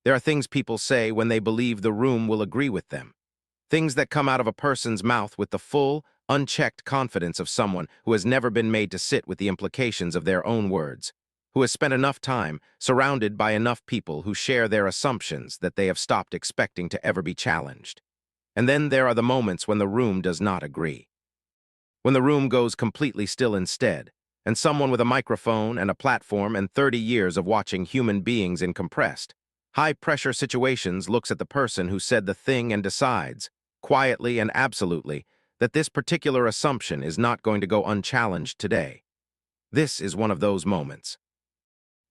There are things people say when they believe the room will agree with them. Things that come out of a person's mouth with the full, unchecked confidence of someone who has never been made to sit with the implications of their own words, who has spent enough time surrounded by enough people who share their assumptions that they have stopped expecting to ever be challenged. And then there are the moments when the room does not agree. When the room goes completely still instead, and someone with a microphone and a platform and 30 years of watching human beings in compressed, high-pressure situations looks at the person who said the thing and decides, quietly and absolutely, that this particular assumption is not going to go unchallenged today. This is one of those moments.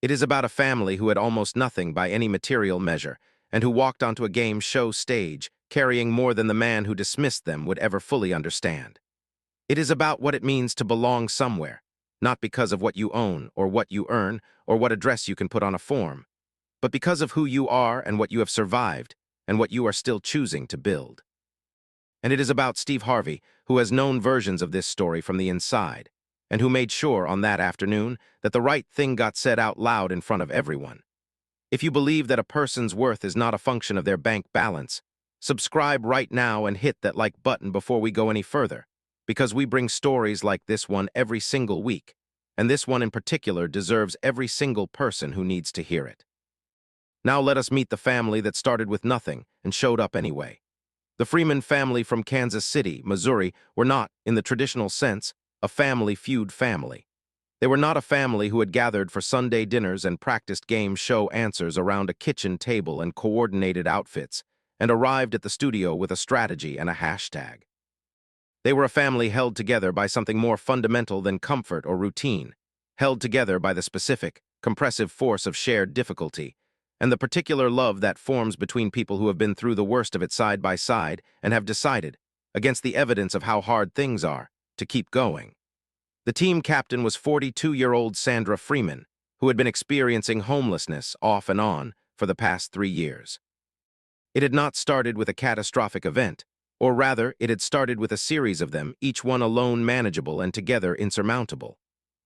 It is about a family who had almost nothing by any material measure, and who walked onto a game show stage carrying more than the man who dismissed them would ever fully understand. It is about what it means to belong somewhere, not because of what you own or what you earn or what address you can put on a form, but because of who you are and what you have survived and what you are still choosing to build. And it is about Steve Harvey, who has known versions of this story from the inside, and who made sure on that afternoon that the right thing got said out loud in front of everyone. If you believe that a person's worth is not a function of their bank balance, subscribe right now and hit that like button before we go any further, because we bring stories like this one every single week, and this one in particular deserves every single person who needs to hear it. Now let us meet the family that started with nothing and showed up anyway. The Freeman family from Kansas City, Missouri, were not, in the traditional sense, a Family Feud family. They were not a family who had gathered for Sunday dinners and practiced game show answers around a kitchen table and coordinated outfits, and arrived at the studio with a strategy and a hashtag. They were a family held together by something more fundamental than comfort or routine, held together by the specific, compressive force of shared difficulty, and the particular love that forms between people who have been through the worst of it side by side and have decided, against the evidence of how hard things are, to keep going. The team captain was 42-year-old Sandra Freeman, who had been experiencing homelessness off and on for the past 3 years. It had not started with a catastrophic event, or rather, it had started with a series of them, each one alone manageable and together insurmountable.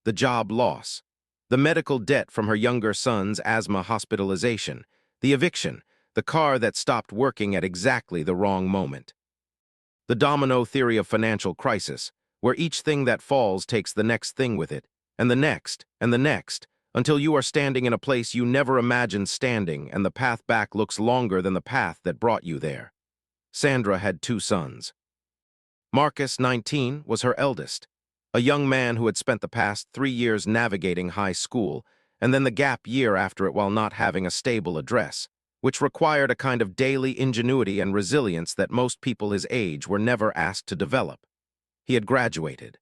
The job loss, the medical debt from her younger son's asthma hospitalization, the eviction, the car that stopped working at exactly the wrong moment. The domino theory of financial crisis, where each thing that falls takes the next thing with it, and the next, until you are standing in a place you never imagined standing and the path back looks longer than the path that brought you there. Sandra had 2 sons. Marcus, 19, was her eldest, a young man who had spent the past 3 years navigating high school, and then the gap year after it while not having a stable address, which required a kind of daily ingenuity and resilience that most people his age were never asked to develop. He had graduated.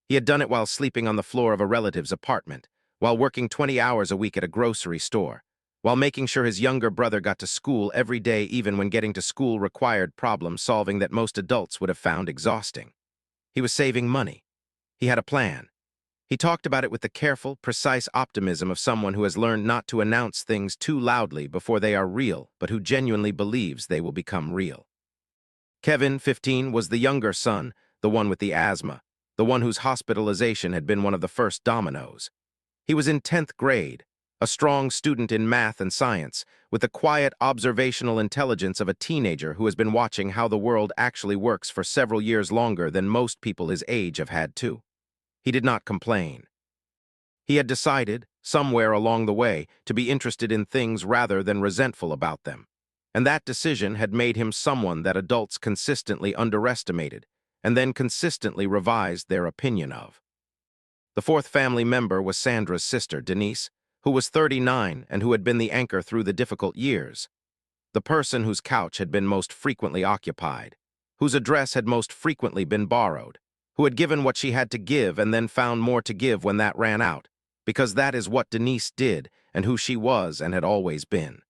He had done it while sleeping on the floor of a relative's apartment, while working 20 hours a week at a grocery store, while making sure his younger brother got to school every day even when getting to school required problem-solving that most adults would have found exhausting. He was saving money. He had a plan. He talked about it with the careful, precise optimism of someone who has learned not to announce things too loudly before they are real, but who genuinely believes they will become real. Kevin, 15, was the younger son, the one with the asthma, the one whose hospitalization had been one of the first dominoes. He was in 10th grade, a strong student in math and science, with the quiet observational intelligence of a teenager who has been watching how the world actually works for several years longer than most people his age have had to. He did not complain. He had decided, somewhere along the way, to be interested in things rather than resentful about them, and that decision had made him someone that adults consistently underestimated and then consistently revised their opinion of. The 4th family member was Sandra's sister, Denise, who was 39 and who had been the anchor through the difficult years, the person whose couch had been most frequently occupied, whose address had most frequently been borrowed, who had given what she had to give and then found more to give when that ran out, because that is what Denise did and who she was and had always been.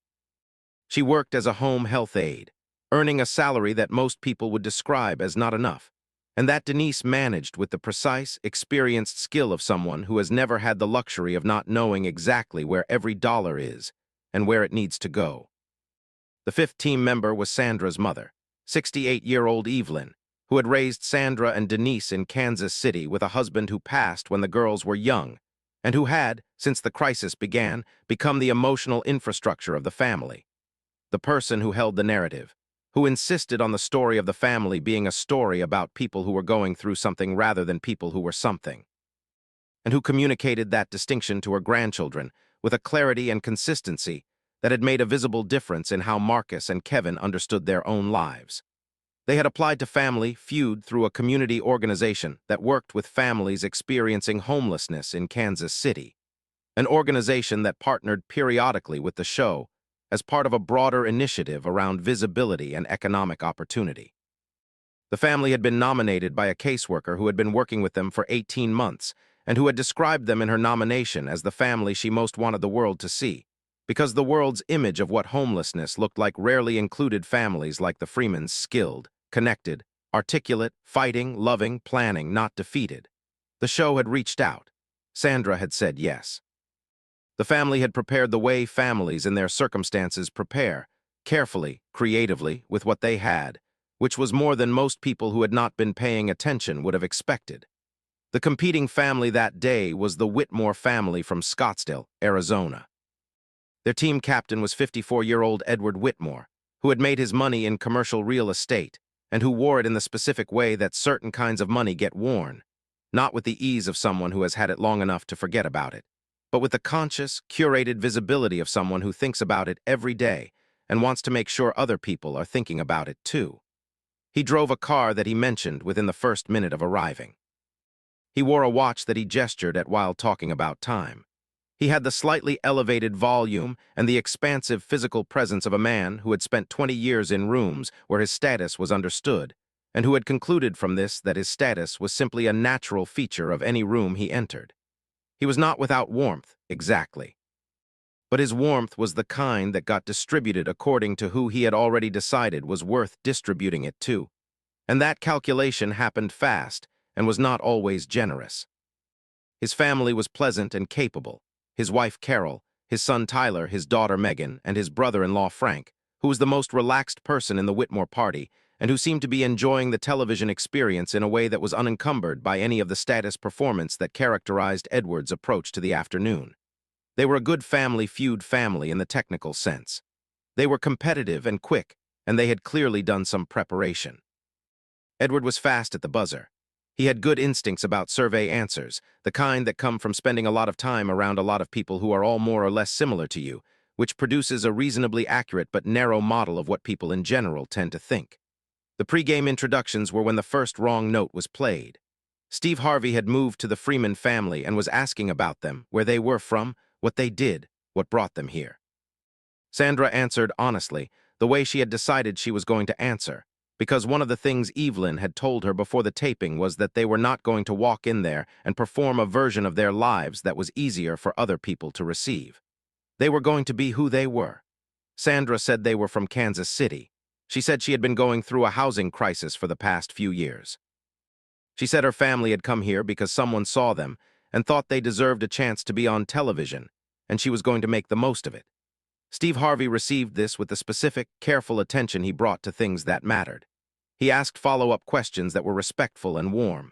She worked as a home health aide, earning a salary that most people would describe as not enough, and that Denise managed with the precise, experienced skill of someone who has never had the luxury of not knowing exactly where every dollar is and where it needs to go. The 5th team member was Sandra's mother, 68-year-old Evelyn, who had raised Sandra and Denise in Kansas City with a husband who passed when the girls were young, and who had, since the crisis began, become the emotional infrastructure of the family. The person who held the narrative, who insisted on the story of the family being a story about people who were going through something rather than people who were something, and who communicated that distinction to her grandchildren with a clarity and consistency that had made a visible difference in how Marcus and Kevin understood their own lives. They had applied to Family Feud through a community organization that worked with families experiencing homelessness in Kansas City, an organization that partnered periodically with the show as part of a broader initiative around visibility and economic opportunity. The family had been nominated by a caseworker who had been working with them for 18 months and who had described them in her nomination as the family she most wanted the world to see, because the world's image of what homelessness looked like rarely included families like the Freemans skilled, connected, articulate, fighting, loving, planning, not defeated. The show had reached out. Sandra had said yes. The family had prepared the way families in their circumstances prepare, carefully, creatively, with what they had, which was more than most people who had not been paying attention would have expected. The competing family that day was the Whitmore family from Scottsdale, Arizona. Their team captain was 54-year-old Edward Whitmore, who had made his money in commercial real estate and who wore it in the specific way that certain kinds of money get worn, not with the ease of someone who has had it long enough to forget about it, but with the conscious, curated visibility of someone who thinks about it every day and wants to make sure other people are thinking about it too. He drove a car that he mentioned within the first minute of arriving. He wore a watch that he gestured at while talking about time. He had the slightly elevated volume and the expansive physical presence of a man who had spent 20 years in rooms where his status was understood, and who had concluded from this that his status was simply a natural feature of any room he entered. He was not without warmth, exactly. But his warmth was the kind that got distributed according to who he had already decided was worth distributing it to. And that calculation happened fast and was not always generous. His family was pleasant and capable. His wife Carol, his son Tyler, his daughter Megan, and his brother-in-law Frank, who was the most relaxed person in the Whitmore party and who seemed to be enjoying the television experience in a way that was unencumbered by any of the status performance that characterized Edward's approach to the afternoon. They were a good Family Feud family in the technical sense. They were competitive and quick, and they had clearly done some preparation. Edward was fast at the buzzer. He had good instincts about survey answers, the kind that come from spending a lot of time around a lot of people who are all more or less similar to you, which produces a reasonably accurate but narrow model of what people in general tend to think. The pre-game introductions were when the first wrong note was played. Steve Harvey had moved to the Freeman family and was asking about them, where they were from, what they did, what brought them here. Sandra answered honestly, the way she had decided she was going to answer, because one of the things Evelyn had told her before the taping was that they were not going to walk in there and perform a version of their lives that was easier for other people to receive. They were going to be who they were. Sandra said they were from Kansas City. She said she had been going through a housing crisis for the past few years. She said her family had come here because someone saw them and thought they deserved a chance to be on television, and she was going to make the most of it. Steve Harvey received this with the specific, careful attention he brought to things that mattered. He asked follow-up questions that were respectful and warm.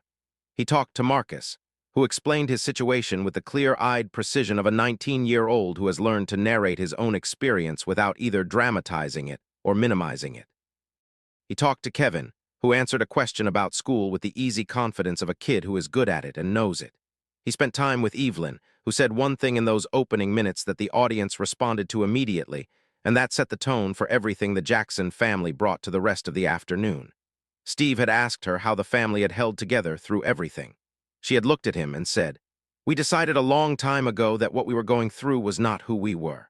He talked to Marcus, who explained his situation with the clear-eyed precision of a 19-year-old who has learned to narrate his own experience without either dramatizing it or minimizing it. He talked to Kevin, who answered a question about school with the easy confidence of a kid who is good at it and knows it. He spent time with Evelyn, who said one thing in those opening minutes that the audience responded to immediately, and that set the tone for everything the Jackson family brought to the rest of the afternoon. Steve had asked her how the family had held together through everything. She had looked at him and said, "We decided a long time ago that what we were going through was not who we were."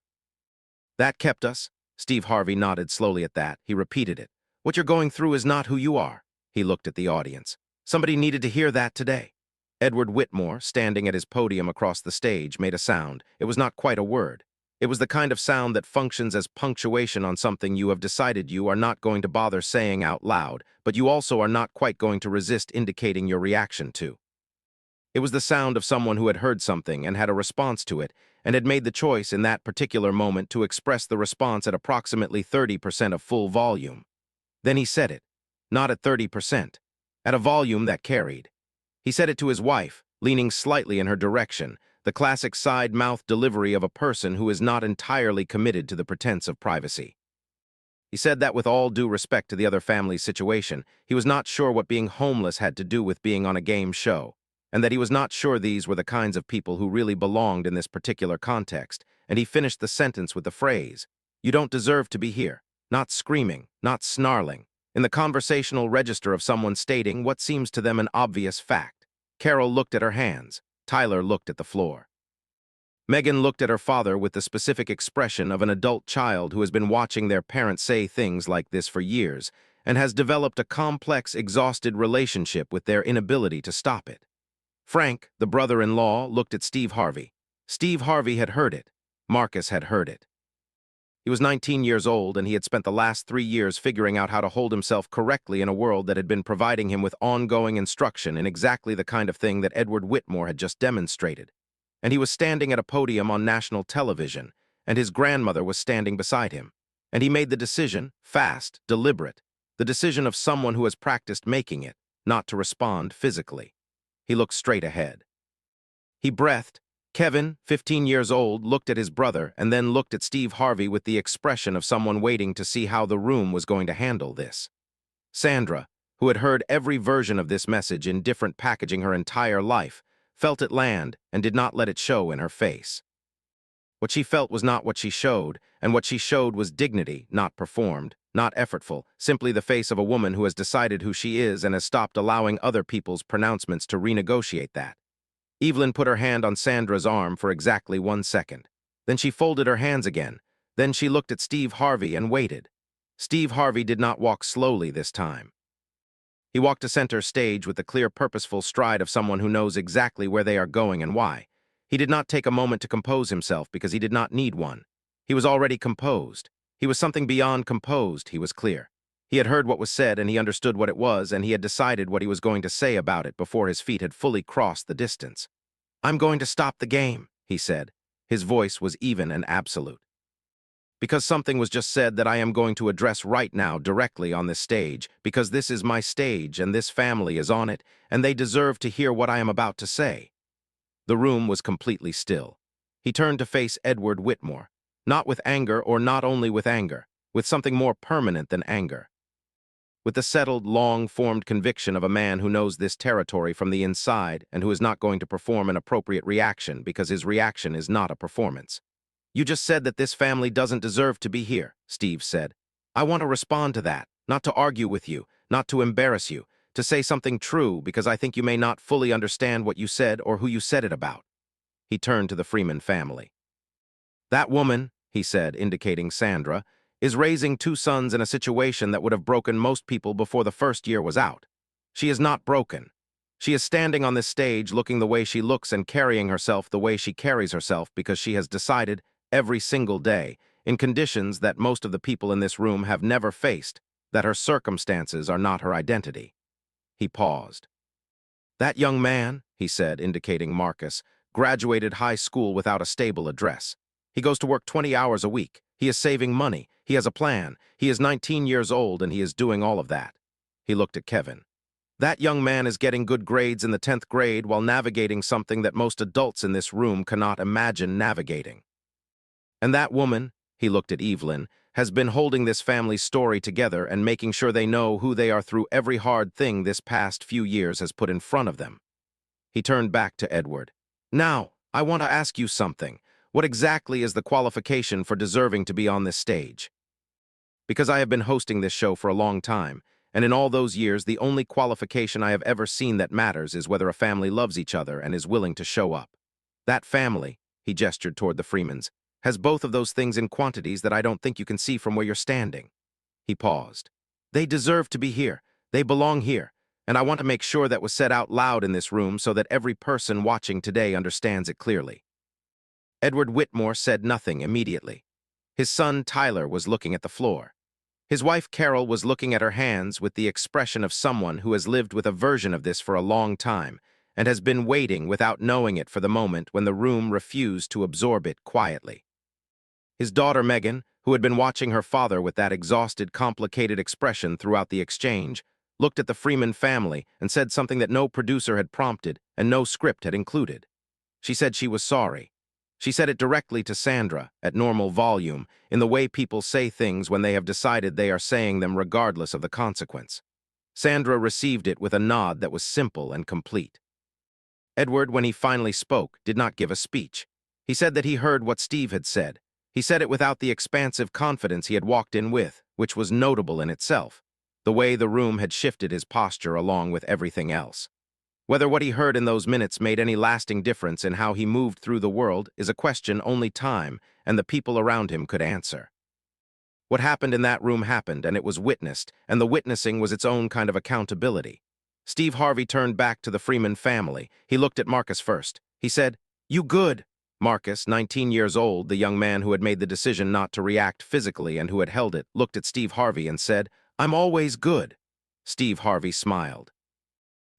That kept us. Steve Harvey nodded slowly at that. He repeated it. "What you're going through is not who you are." He looked at the audience. Somebody needed to hear that today. Edward Whitmore, standing at his podium across the stage, made a sound. It was not quite a word. It was the kind of sound that functions as punctuation on something you have decided you are not going to bother saying out loud, but you also are not quite going to resist indicating your reaction to. It was the sound of someone who had heard something and had a response to it, and had made the choice in that particular moment to express the response at approximately 30% of full volume. Then he said it, not at 30%, at a volume that carried. He said it to his wife, leaning slightly in her direction, the classic side-mouth delivery of a person who is not entirely committed to the pretense of privacy. He said that with all due respect to the other family's situation, he was not sure what being homeless had to do with being on a game show, and that he was not sure these were the kinds of people who really belonged in this particular context, and he finished the sentence with the phrase, "You don't deserve to be here," not screaming, not snarling, in the conversational register of someone stating what seems to them an obvious fact. Carol looked at her hands. Tyler looked at the floor. Megan looked at her father with the specific expression of an adult child who has been watching their parents say things like this for years and has developed a complex, exhausted relationship with their inability to stop it. Frank, the brother-in-law, looked at Steve Harvey. Steve Harvey had heard it. Marcus had heard it. He was 19 years old, and he had spent the last 3 years figuring out how to hold himself correctly in a world that had been providing him with ongoing instruction in exactly the kind of thing that Edward Whitmore had just demonstrated. And he was standing at a podium on national television, and his grandmother was standing beside him. And he made the decision, fast, deliberate, the decision of someone who has practiced making it, not to respond physically. He looked straight ahead. He breathed. Kevin, 15 years old, looked at his brother and then looked at Steve Harvey with the expression of someone waiting to see how the room was going to handle this. Sandra, who had heard every version of this message in different packaging her entire life, felt it land and did not let it show in her face. What she felt was not what she showed, and what she showed was dignity, not performed, not effortful, simply the face of a woman who has decided who she is and has stopped allowing other people's pronouncements to renegotiate that. Evelyn put her hand on Sandra's arm for exactly 1 second. Then she folded her hands again. Then she looked at Steve Harvey and waited. Steve Harvey did not walk slowly this time. He walked to center stage with the clear, purposeful stride of someone who knows exactly where they are going and why. He did not take a moment to compose himself because he did not need one. He was already composed. He was something beyond composed, he was clear. He had heard what was said and he understood what it was, and he had decided what he was going to say about it before his feet had fully crossed the distance. "I'm going to stop the game," he said. His voice was even and absolute. "Because something was just said that I am going to address right now directly on this stage, because this is my stage and this family is on it, and they deserve to hear what I am about to say." The room was completely still. He turned to face Edward Whitmore, not with anger or not only with anger, with something more permanent than anger. With the settled, long-formed conviction of a man who knows this territory from the inside and who is not going to perform an appropriate reaction because his reaction is not a performance. "You just said that this family doesn't deserve to be here," Steve said. "I want to respond to that, not to argue with you, not to embarrass you, to say something true because I think you may not fully understand what you said or who you said it about." He turned to the Freeman family. "That woman," he said, indicating Sandra, "is raising 2 sons in a situation that would have broken most people before the first year was out. She is not broken. She is standing on this stage looking the way she looks and carrying herself the way she carries herself because she has decided every single day, in conditions that most of the people in this room have never faced, that her circumstances are not her identity." He paused. "That young man," he said, indicating Marcus, "graduated high school without a stable address. He goes to work 20 hours a week. He is saving money. He has a plan. He is 19 years old and he is doing all of that." He looked at Kevin. "That young man is getting good grades in the 10th grade while navigating something that most adults in this room cannot imagine navigating. And that woman," he looked at Evelyn, "has been holding this family's story together and making sure they know who they are through every hard thing this past few years has put in front of them." He turned back to Edward. "Now, I want to ask you something. What exactly is the qualification for deserving to be on this stage? Because I have been hosting this show for a long time, and in all those years, the only qualification I have ever seen that matters is whether a family loves each other and is willing to show up. That family," he gestured toward the Freemans, "has both of those things in quantities that I don't think you can see from where you're standing." He paused. "They deserve to be here. They belong here. And I want to make sure that was said out loud in this room so that every person watching today understands it clearly." Edward Whitmore said nothing immediately. His son Tyler was looking at the floor. His wife Carol was looking at her hands with the expression of someone who has lived with a version of this for a long time and has been waiting without knowing it for the moment when the room refused to absorb it quietly. His daughter Megan, who had been watching her father with that exhausted, complicated expression throughout the exchange, looked at the Freeman family and said something that no producer had prompted and no script had included. She said she was sorry. She said it directly to Sandra, at normal volume, in the way people say things when they have decided they are saying them regardless of the consequence. Sandra received it with a nod that was simple and complete. Edward, when he finally spoke, did not give a speech. He said that he heard what Steve had said. He said it without the expansive confidence he had walked in with, which was notable in itself. The way the room had shifted his posture along with everything else. Whether what he heard in those minutes made any lasting difference in how he moved through the world is a question only time and the people around him could answer. What happened in that room happened, and it was witnessed, and the witnessing was its own kind of accountability. Steve Harvey turned back to the Freeman family. He looked at Marcus first. He said, "You good?" Marcus, 19 years old, the young man who had made the decision not to react physically and who had held it, looked at Steve Harvey and said, "I'm always good." Steve Harvey smiled.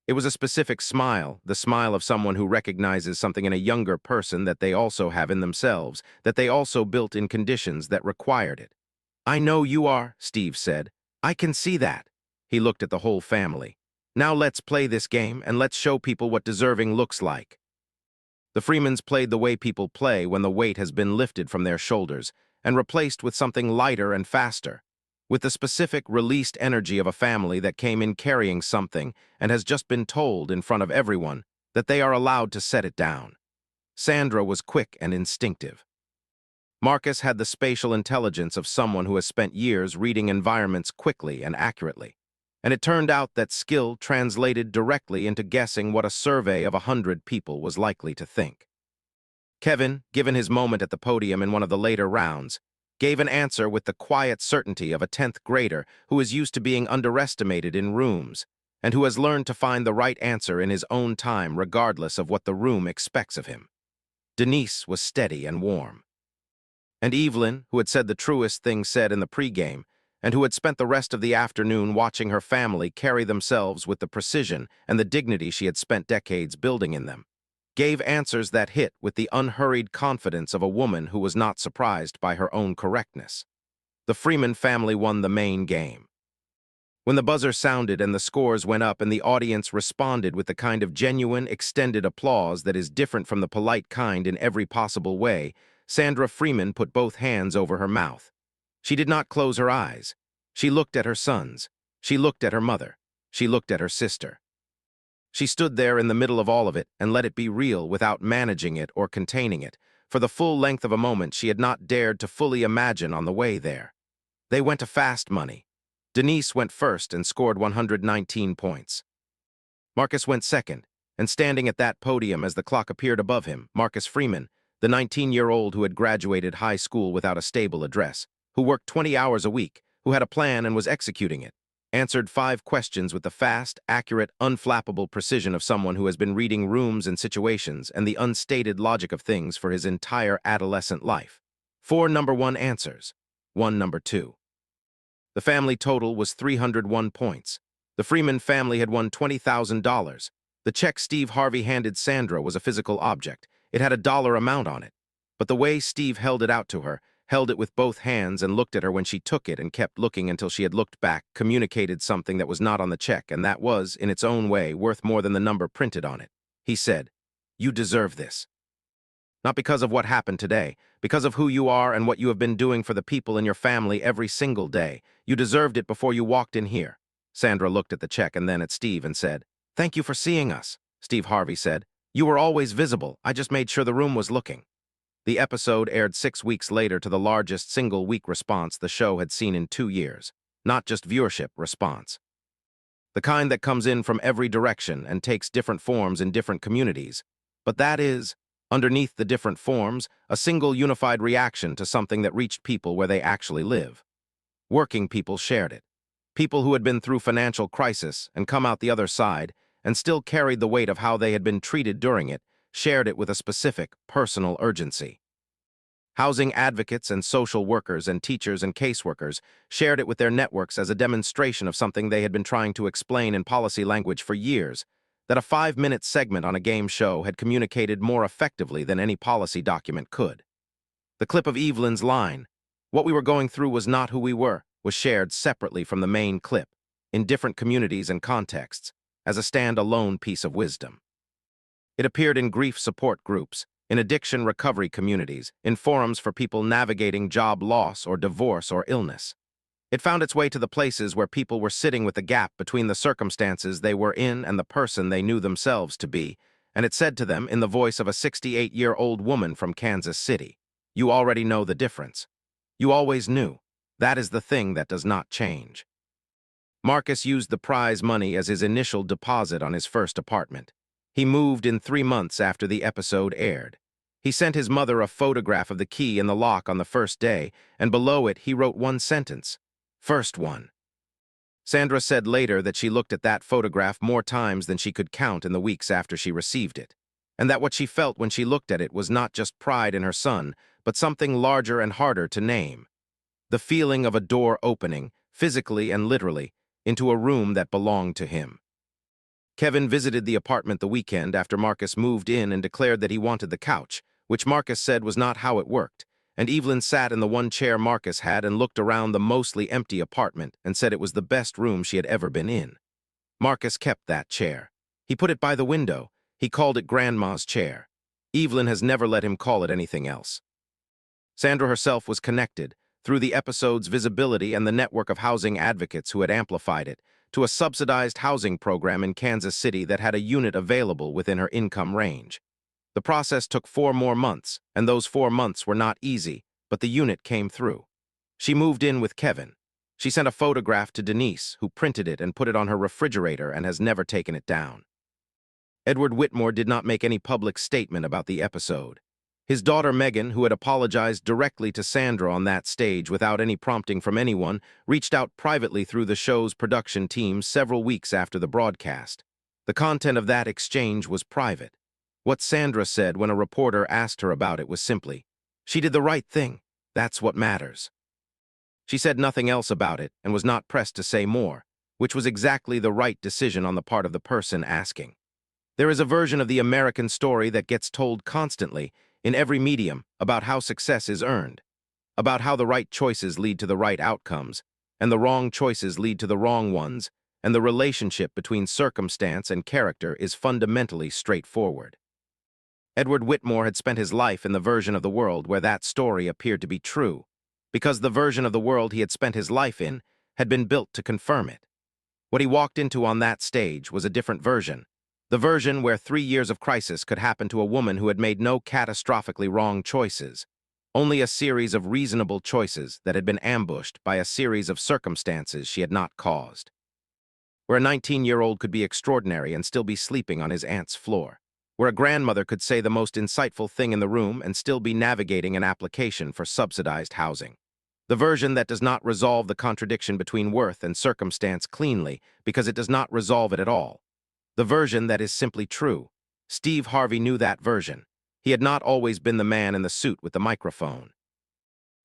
It was a specific smile, the smile of someone who recognizes something in a younger person that they also have in themselves, that they also built in conditions that required it. "I know you are," Steve said. "I can see that." He looked at the whole family. "Now let's play this game, and let's show people what deserving looks like." The Freemans played the way people play when the weight has been lifted from their shoulders and replaced with something lighter and faster, with the specific released energy of a family that came in carrying something and has just been told in front of everyone that they are allowed to set it down. Sandra was quick and instinctive. Marcus had the spatial intelligence of someone who has spent years reading environments quickly and accurately. And it turned out that skill translated directly into guessing what a survey of 100 people was likely to think. Kevin, given his moment at the podium in one of the later rounds, gave an answer with the quiet certainty of a 10th grader who is used to being underestimated in rooms, and who has learned to find the right answer in his own time regardless of what the room expects of him. Denise was steady and warm. And Evelyn, who had said the truest thing said in the pregame, and who had spent the rest of the afternoon watching her family carry themselves with the precision and the dignity she had spent decades building in them, gave answers that hit with the unhurried confidence of a woman who was not surprised by her own correctness. The Freeman family won the main game. When the buzzer sounded and the scores went up and the audience responded with the kind of genuine, extended applause that is different from the polite kind in every possible way, Sandra Freeman put both hands over her mouth. She did not close her eyes. She looked at her sons. She looked at her mother. She looked at her sister. She stood there in the middle of all of it and let it be real without managing it or containing it. For the full length of a moment she had not dared to fully imagine on the way there. They went to fast money. Denise went first and scored 119 points. Marcus went second, and standing at that podium as the clock appeared above him, Marcus Freeman, the 19-year-old who had graduated high school without a stable address, who worked 20 hours a week, who had a plan and was executing it, answered 5 questions with the fast, accurate, unflappable precision of someone who has been reading rooms and situations and the unstated logic of things for his entire adolescent life. 4 number 1 answers, 1 number 2. The family total was 301 points. The Freeman family had won $20,000. The check Steve Harvey handed Sandra was a physical object. It had a dollar amount on it. But the way Steve held it out to her, held it with both hands and looked at her when she took it and kept looking until she had looked back, communicated something that was not on the check and that was, in its own way, worth more than the number printed on it. He said, "You deserve this. Not because of what happened today, because of who you are and what you have been doing for the people in your family every single day. You deserved it before you walked in here." Sandra looked at the check and then at Steve and said, "Thank you for seeing us," Steve Harvey said. "You were always visible. I just made sure the room was looking." The episode aired 6 weeks later to the largest single-week response the show had seen in 2 years. Not just viewership response. The kind that comes in from every direction and takes different forms in different communities. But that is, underneath the different forms, a single unified reaction to something that reached people where they actually live. Working people shared it. People who had been through financial crisis and come out the other side and still carried the weight of how they had been treated during it, shared it with a specific, personal urgency. Housing advocates and social workers and teachers and caseworkers shared it with their networks as a demonstration of something they had been trying to explain in policy language for years, that a 5-minute segment on a game show had communicated more effectively than any policy document could. The clip of Evelyn's line, "What we were going through was not who we were," was shared separately from the main clip, in different communities and contexts, as a stand-alone piece of wisdom. It appeared in grief support groups, in addiction recovery communities, in forums for people navigating job loss or divorce or illness. It found its way to the places where people were sitting with the gap between the circumstances they were in and the person they knew themselves to be, and it said to them in the voice of a 68-year-old woman from Kansas City, "You already know the difference. You always knew. That is the thing that does not change." Marcus used the prize money as his initial deposit on his first apartment. He moved in 3 months after the episode aired. He sent his mother a photograph of the key in the lock on the first day, and below it he wrote one sentence: "First one." Sandra said later that she looked at that photograph more times than she could count in the weeks after she received it, and that what she felt when she looked at it was not just pride in her son, but something larger and harder to name. The feeling of a door opening, physically and literally, into a room that belonged to him. Kevin visited the apartment the weekend after Marcus moved in and declared that he wanted the couch, which Marcus said was not how it worked, and Evelyn sat in the one chair Marcus had and looked around the mostly empty apartment and said it was the best room she had ever been in. Marcus kept that chair. He put it by the window. He called it Grandma's chair. Evelyn has never let him call it anything else. Sandra herself was connected, through the episode's visibility and the network of housing advocates who had amplified it, to a subsidized housing program in Kansas City that had a unit available within her income range. The process took 4 more months, and those 4 months were not easy, but the unit came through. She moved in with Kevin. She sent a photograph to Denise, who printed it and put it on her refrigerator and has never taken it down. Edward Whitmore did not make any public statement about the episode. His daughter Megan, who had apologized directly to Sandra on that stage without any prompting from anyone, reached out privately through the show's production team several weeks after the broadcast. The content of that exchange was private. What Sandra said when a reporter asked her about it was simply, "She did the right thing. That's what matters." She said nothing else about it and was not pressed to say more, which was exactly the right decision on the part of the person asking. There is a version of the American story that gets told constantly, in every medium, about how success is earned, about how the right choices lead to the right outcomes, and the wrong choices lead to the wrong ones, and the relationship between circumstance and character is fundamentally straightforward. Edward Whitmore had spent his life in the version of the world where that story appeared to be true, because the version of the world he had spent his life in had been built to confirm it. What he walked into on that stage was a different version, the version where 3 years of crisis could happen to a woman who had made no catastrophically wrong choices, only a series of reasonable choices that had been ambushed by a series of circumstances she had not caused. Where a 19-year-old could be extraordinary and still be sleeping on his aunt's floor. Where a grandmother could say the most insightful thing in the room and still be navigating an application for subsidized housing. The version that does not resolve the contradiction between worth and circumstance cleanly because it does not resolve it at all. The version that is simply true. Steve Harvey knew that version. He had not always been the man in the suit with the microphone.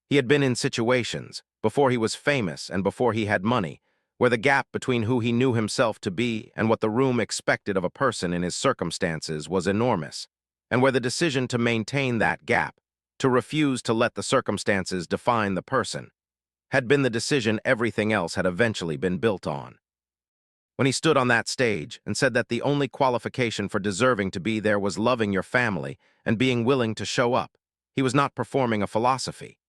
He had been in situations, before he was famous and before he had money, where the gap between who he knew himself to be and what the room expected of a person in his circumstances was enormous, and where the decision to maintain that gap, to refuse to let the circumstances define the person, had been the decision everything else had eventually been built on. When he stood on that stage and said that the only qualification for deserving to be there was loving your family and being willing to show up, he was not performing a philosophy.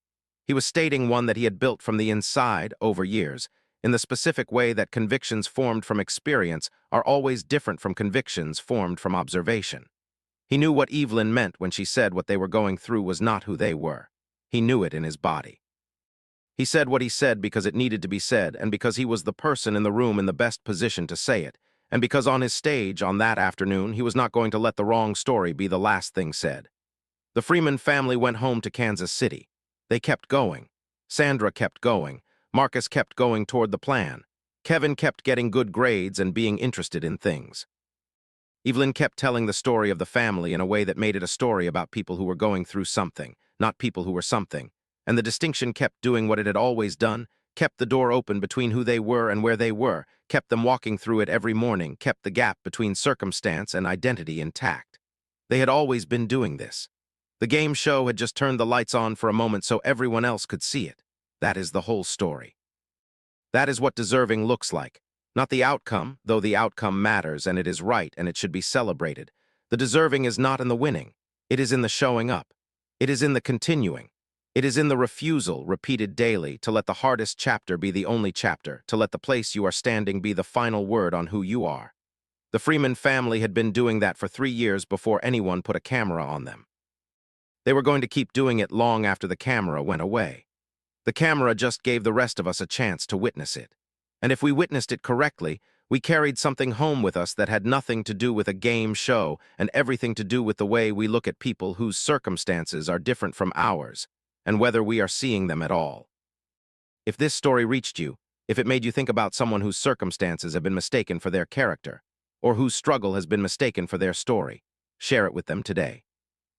He was stating one that he had built from the inside over years, in the specific way that convictions formed from experience are always different from convictions formed from observation. He knew what Evelyn meant when she said what they were going through was not who they were. He knew it in his body. He said what he said because it needed to be said, and because he was the person in the room in the best position to say it, and because on his stage on that afternoon he was not going to let the wrong story be the last thing said. The Freeman family went home to Kansas City. They kept going. Sandra kept going. Marcus kept going toward the plan. Kevin kept getting good grades and being interested in things. Evelyn kept telling the story of the family in a way that made it a story about people who were going through something, not people who were something. And the distinction kept doing what it had always done, kept the door open between who they were and where they were, kept them walking through it every morning, kept the gap between circumstance and identity intact. They had always been doing this. The game show had just turned the lights on for a moment so everyone else could see it. That is the whole story. That is what deserving looks like. Not the outcome, though the outcome matters and it is right and it should be celebrated. The deserving is not in the winning. It is in the showing up. It is in the continuing. It is in the refusal, repeated daily, to let the hardest chapter be the only chapter, to let the place you are standing be the final word on who you are. The Freeman family had been doing that for 3 years before anyone put a camera on them. They were going to keep doing it long after the camera went away. The camera just gave the rest of us a chance to witness it. And if we witnessed it correctly, we carried something home with us that had nothing to do with a game show and everything to do with the way we look at people whose circumstances are different from ours, and whether we are seeing them at all. If this story reached you, if it made you think about someone whose circumstances have been mistaken for their character, or whose struggle has been mistaken for their story, share it with them today.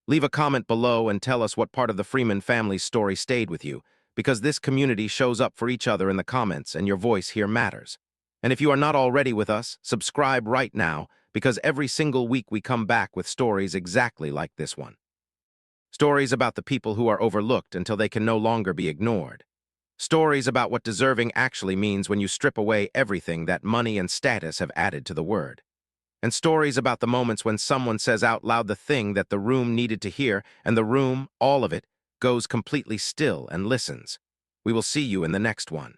Leave a comment below and tell us what part of the Freeman family's story stayed with you, because this community shows up for each other in the comments and your voice here matters. And if you are not already with us, subscribe right now, because every single week we come back with stories exactly like this one. Stories about the people who are overlooked until they can no longer be ignored. Stories about what deserving actually means when you strip away everything that money and status have added to the word. And stories about the moments when someone says out loud the thing that the room needed to hear, and the room, all of it, goes completely still and listens. We will see you in the next one.